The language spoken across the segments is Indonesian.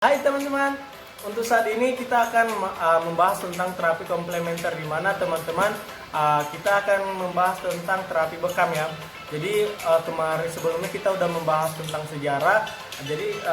Hai teman-teman, untuk saat ini kita akan membahas tentang terapi komplementer, di mana teman-teman kita akan membahas tentang terapi bekam ya. Jadi kemarin sebelumnya kita udah membahas tentang sejarah. Jadi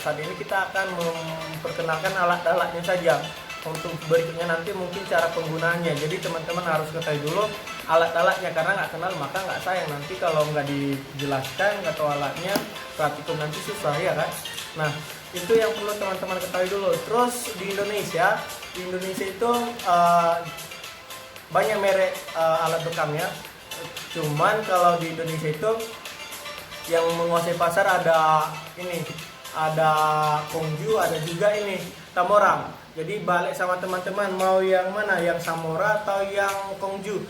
saat ini kita akan memperkenalkan alat-alatnya saja. Untuk berikutnya nanti mungkin cara penggunaannya. Jadi teman-teman harus ketahui dulu alat-alatnya, karena nggak kenal maka nggak sayang. Nanti kalau nggak dijelaskan nggak tahu alatnya, praktikum nanti susah ya kan. Nah, itu yang perlu teman-teman ketahui dulu. Terus di Indonesia itu banyak merek alat bekamnya. Cuman kalau di Indonesia itu yang menguasai pasar ada Kongju, ada juga Tamora. Jadi balik sama teman-teman, mau yang mana, yang Samora atau yang Kongju?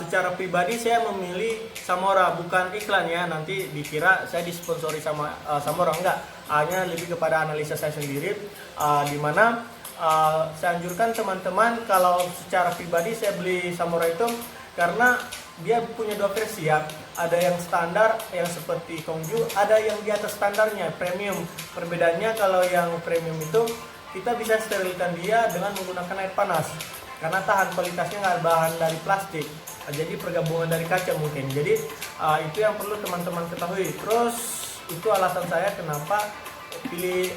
Secara pribadi saya memilih Samora, bukan iklan ya, nanti dikira saya disponsori sama Samora, enggak. Hanya lebih kepada analisa saya sendiri, dimana saya anjurkan teman-teman kalau secara pribadi saya beli Samora itu karena dia punya dua versi ya. Ada yang standar yang seperti Kongju, ada yang di atas standarnya, premium. Perbedaannya kalau yang premium itu kita bisa sterilkan dia dengan menggunakan air panas karena tahan, kualitasnya nggak bahan dari plastik, jadi pergabungan dari kaca mungkin. Jadi itu yang perlu teman-teman ketahui. Terus itu alasan saya kenapa pilih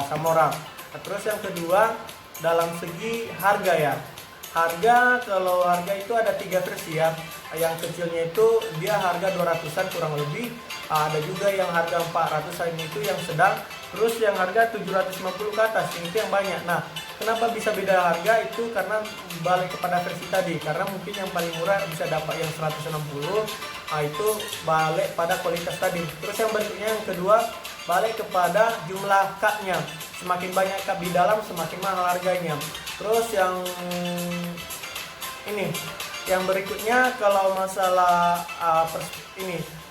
Samora. Terus yang kedua, dalam segi harga ya. Kalau harga itu ada 3 versi ya. Yang kecilnya itu dia harga 200-an kurang lebih. Ada juga yang harga 400-an, itu yang sedang. Terus yang harga 750 ke atas, itu yang banyak. Nah, kenapa bisa beda harga? Itu karena balik kepada versi tadi. Karena mungkin yang paling murah bisa dapat yang 160. Itu balik pada kualitas tadi. Terus yang berikutnya, yang kedua, balik kepada jumlah cupnya. Semakin banyak cup di dalam, semakin mahal harganya. Terus yang berikutnya, kalau masalah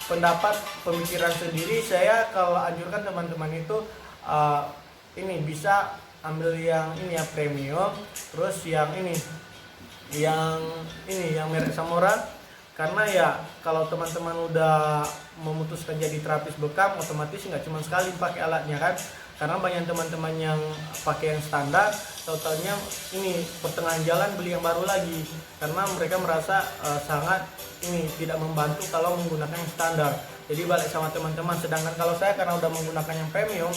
pendapat pemikiran sendiri, saya kalau anjurkan teman-teman itu bisa ambil yang premium. Terus yang merek Samora, karena ya kalau teman-teman udah memutuskan jadi terapis bekam, otomatis nggak cuma sekali pakai alatnya kan. Karena banyak teman-teman yang pakai yang standar, totalnya pertengahan jalan beli yang baru lagi, karena mereka merasa sangat tidak membantu kalau menggunakan yang standar. Jadi balik sama teman-teman. Sedangkan kalau saya karena udah menggunakan yang premium,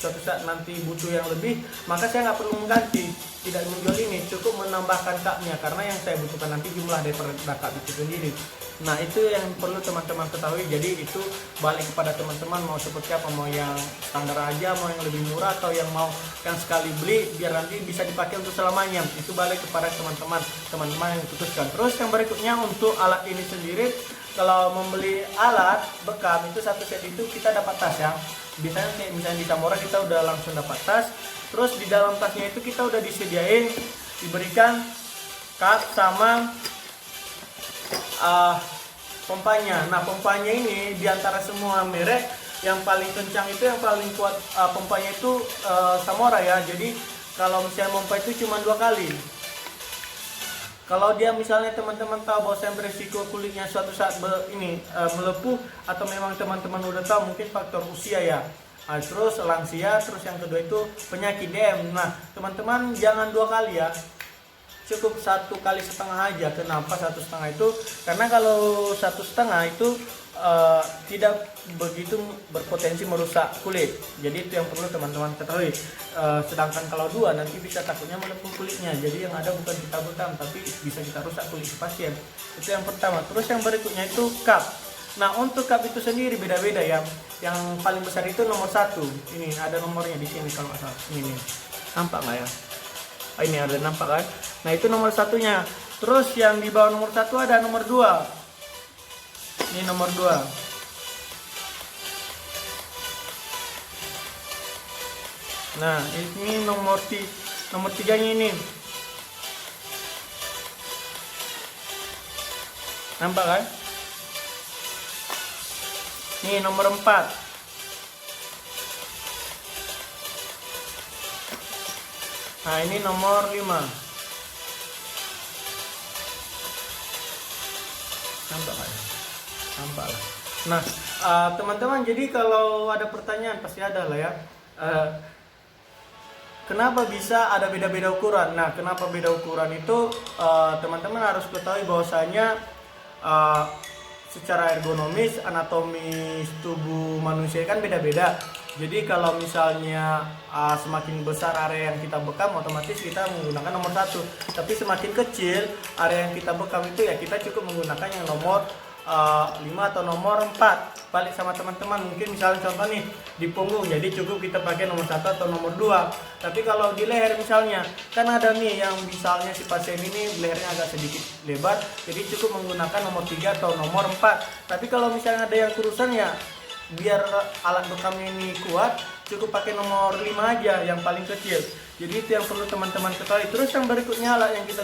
suatu saat nanti butuh yang lebih, maka saya nggak perlu mengganti, tidak menjual ini, cukup menambahkan cupnya, karena yang saya butuhkan nanti jumlah daripada cup itu sendiri. Nah, itu yang perlu teman-teman ketahui. Jadi itu balik kepada teman-teman mau seperti apa, mau yang standar aja, mau yang lebih murah, atau yang mau yang sekali beli biar nanti bisa dipakai untuk selamanya. Itu balik kepada teman-teman yang putuskan. Terus yang berikutnya, untuk alat ini sendiri, kalau membeli alat bekam itu satu set itu kita dapat tas ya. Misalnya di Samora kita udah langsung dapat tas. Terus di dalam tasnya itu kita udah diberikan cup sama pompanya. Nah, pompanya ini diantara semua merek yang paling kencang itu, yang paling kuat pompanya itu Samora ya. Jadi kalau misalnya pompa itu cuma 2 kali. Kalau dia misalnya teman-teman tahu bahwa beresiko kulitnya suatu saat melepuh, atau memang teman-teman udah tahu mungkin faktor usia ya. Terus lansia, terus yang kedua itu penyakit DM. Nah, teman-teman jangan 2 kali ya. Cukup 1,5 kali aja. Kenapa 1,5 itu? Karena kalau 1,5 itu tidak begitu berpotensi merusak kulit. Jadi itu yang perlu teman-teman ketahui. Sedangkan kalau 2 nanti bisa takutnya melepuh kulitnya. Jadi yang ada bukan kita bekam, tapi bisa kita rusak kulit pasien. Itu yang pertama. Terus yang berikutnya itu cup. Nah, untuk cup itu sendiri beda-beda ya. Yang paling besar itu nomor 1. Ini ada nomornya di sini kalau nggak salah. Ini nampak nggak ya? Ini ada, nampak kan? Nah, itu nomor 1-nya. Terus yang di bawah nomor 1 ada nomor 2. Ini nomor 2. Nah, ini nomor 3-nya ini. Nampak kan? Ini nomor 4. Nah, ini nomor 5. Nampak kan? Nampak lah. Nah, teman-teman, jadi kalau ada pertanyaan pasti ada lah ya. kenapa bisa ada beda-beda ukuran? Nah, kenapa beda ukuran itu teman-teman harus ketahui bahwasanya secara ergonomis, anatomis tubuh manusia kan beda-beda. Jadi kalau misalnya semakin besar area yang kita bekam, otomatis kita menggunakan nomor 1. Tapi semakin kecil area yang kita bekam itu ya kita cukup menggunakan yang nomor 5 atau nomor 4. Balik sama teman-teman, mungkin misalnya contoh nih di punggung, jadi cukup kita pakai nomor 1 atau nomor 2. Tapi kalau di leher misalnya, kan ada nih yang misalnya si pasien ini lehernya agak sedikit lebar, jadi cukup menggunakan nomor 3 atau nomor 4. Tapi kalau misalnya ada yang kurusan ya, biar alat bekamnya ini kuat, cukup pakai nomor 5 aja yang paling kecil. Jadi itu yang perlu teman-teman ketahui. Terus yang berikutnya alat yang kita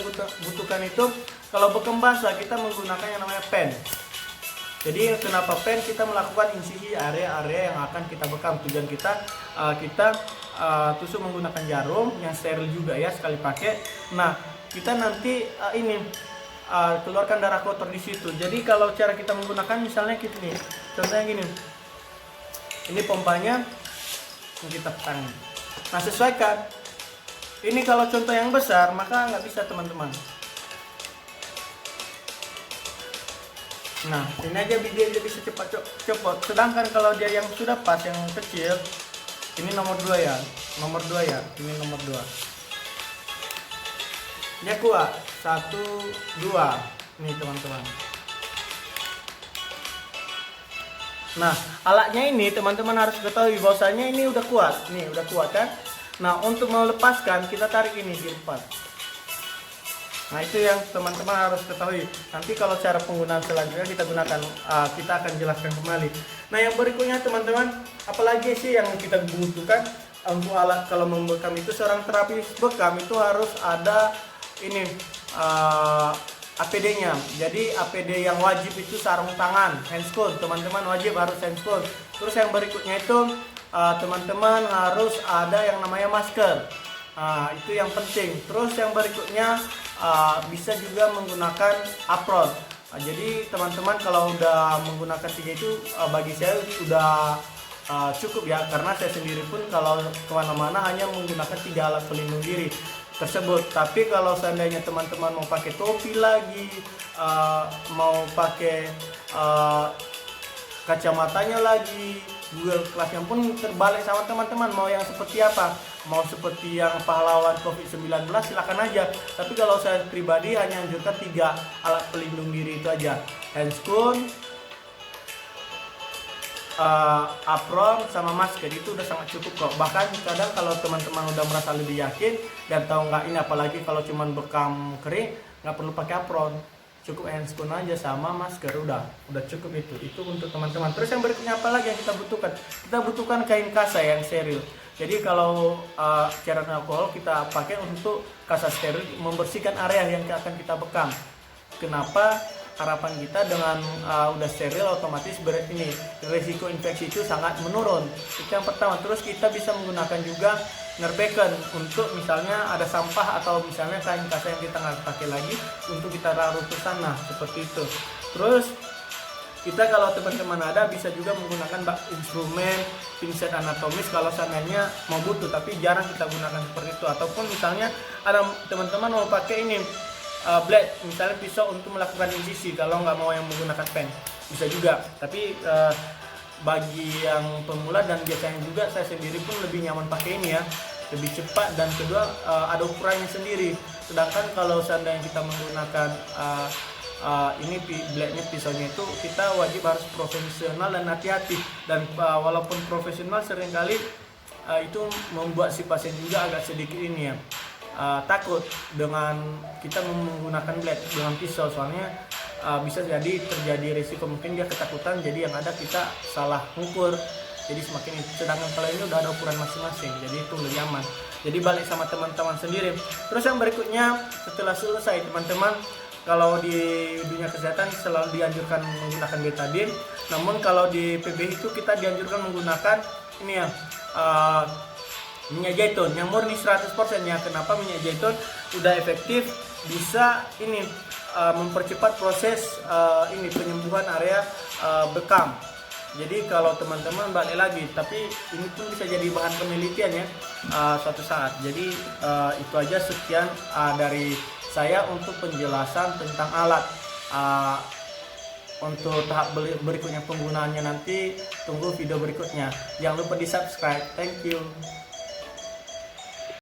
butuhkan itu, kalau bekam basah kita menggunakan yang namanya pen. Jadi kenapa pen? Kita melakukan insisi area-area yang akan kita bekam. Tujuan kita tusuk menggunakan jarum yang steril juga ya, sekali pakai. Nah, kita nanti keluarkan darah kotor di situ. Jadi kalau cara kita menggunakan misalnya gini, contohnya gini. Ini pompanya yang kita pasang. Nah, sesuaikan. Ini kalau contoh yang besar maka nggak bisa teman-teman. Nah, ini aja dia bisa cepat copot. Sedangkan kalau dia yang sudah pas, yang kecil, ini nomor 2 ya. Nomor 2 ya. Ini nomor 2. Dia kuat. 1, 2. Nih teman-teman. Nah, alatnya ini teman-teman harus ketahui bahwasanya ini udah kuat. Nih, udah kuat kan? Nah, untuk melepaskan kita tarik ini di depan. Nah, itu yang teman-teman harus ketahui. Nanti kalau cara penggunaan selanjutnya kita akan jelaskan kembali. Nah, yang berikutnya teman-teman, apalagi sih yang kita butuhkan untuk alat kalau membekam itu, seorang terapis bekam itu harus ada ini APD-nya. Jadi APD yang wajib itu sarung tangan, handscoon. Teman-teman wajib harus handscoon. Terus yang berikutnya itu teman-teman harus ada yang namanya masker. Itu yang penting. Terus yang berikutnya bisa juga menggunakan apron. Jadi teman-teman kalau udah menggunakan 3 itu bagi saya sudah cukup ya, karena saya sendiri pun kalau kemana-mana hanya menggunakan 3 alat pelindung diri tersebut. Tapi kalau seandainya teman-teman mau pakai topi lagi, mau pakai kacamatanya lagi, Google Classnya pun terbalik sama teman-teman, mau yang seperti apa, mau seperti yang pahlawan COVID-19 silakan aja. Tapi kalau saya pribadi hanya anjurkan 3 alat pelindung diri itu aja, handscoon, apron sama masker. Itu udah sangat cukup kok. Bahkan kadang kalau teman-teman udah merasa lebih yakin dan tahu nggak ini, apalagi kalau cuman bekam kering, nggak perlu pakai apron, cukup handscoon aja sama masker, udah cukup itu untuk teman-teman. Terus yang berikutnya apa lagi yang kita butuhkan? Kita butuhkan kain kasa yang steril. Jadi kalau cairan alkohol kita pakai untuk kasa steril, membersihkan area yang akan kita bekam. Kenapa? Harapan kita dengan udah steril, otomatis resiko infeksi itu sangat menurun. Itu yang pertama. Terus kita bisa menggunakan juga nerbeken untuk misalnya ada sampah atau misalnya kain kasa yang kita nggak pakai lagi untuk kita taruh ke sana, seperti itu. Terus kita kalau teman-teman ada bisa juga menggunakan instrumen pinset anatomis kalau seandainya mau butuh, tapi jarang kita gunakan seperti itu. Ataupun misalnya ada teman-teman mau pakai ini blade, misalnya pisau untuk melakukan insisi kalau nggak mau yang menggunakan pen, bisa juga. Tapi bagi yang pemula dan biasanya juga saya sendiri pun lebih nyaman pakai ini ya, lebih cepat dan kedua ada ukurannya sendiri. Sedangkan kalau seandainya kita menggunakan ini blade-nya, pisaunya itu kita wajib harus profesional dan hati-hati. Dan walaupun profesional seringkali itu membuat si pasien juga agak sedikit ini ya, takut dengan kita menggunakan blade dengan pisau, soalnya bisa jadi terjadi risiko mungkin dia ketakutan, jadi yang ada kita salah ngukur, jadi semakin itu. Sedangkan kalau ini udah ada ukuran masing-masing, jadi itu lebih aman. Jadi balik sama teman-teman sendiri. Terus yang berikutnya, setelah selesai teman-teman, kalau di dunia kesehatan selalu dianjurkan menggunakan betadine, namun kalau di PBI itu kita dianjurkan menggunakan ini ya, minyak zaitun yang murni 100% ya. Kenapa? Minyak zaitun udah efektif, bisa ini mempercepat proses penyembuhan area bekam. Jadi kalau teman-teman balik lagi, tapi ini pun bisa jadi bahan penelitian ya suatu saat. Jadi itu aja sekian dari saya untuk penjelasan tentang alat. Untuk tahap berikutnya penggunaannya nanti tunggu video berikutnya. Jangan lupa di subscribe. Thank you.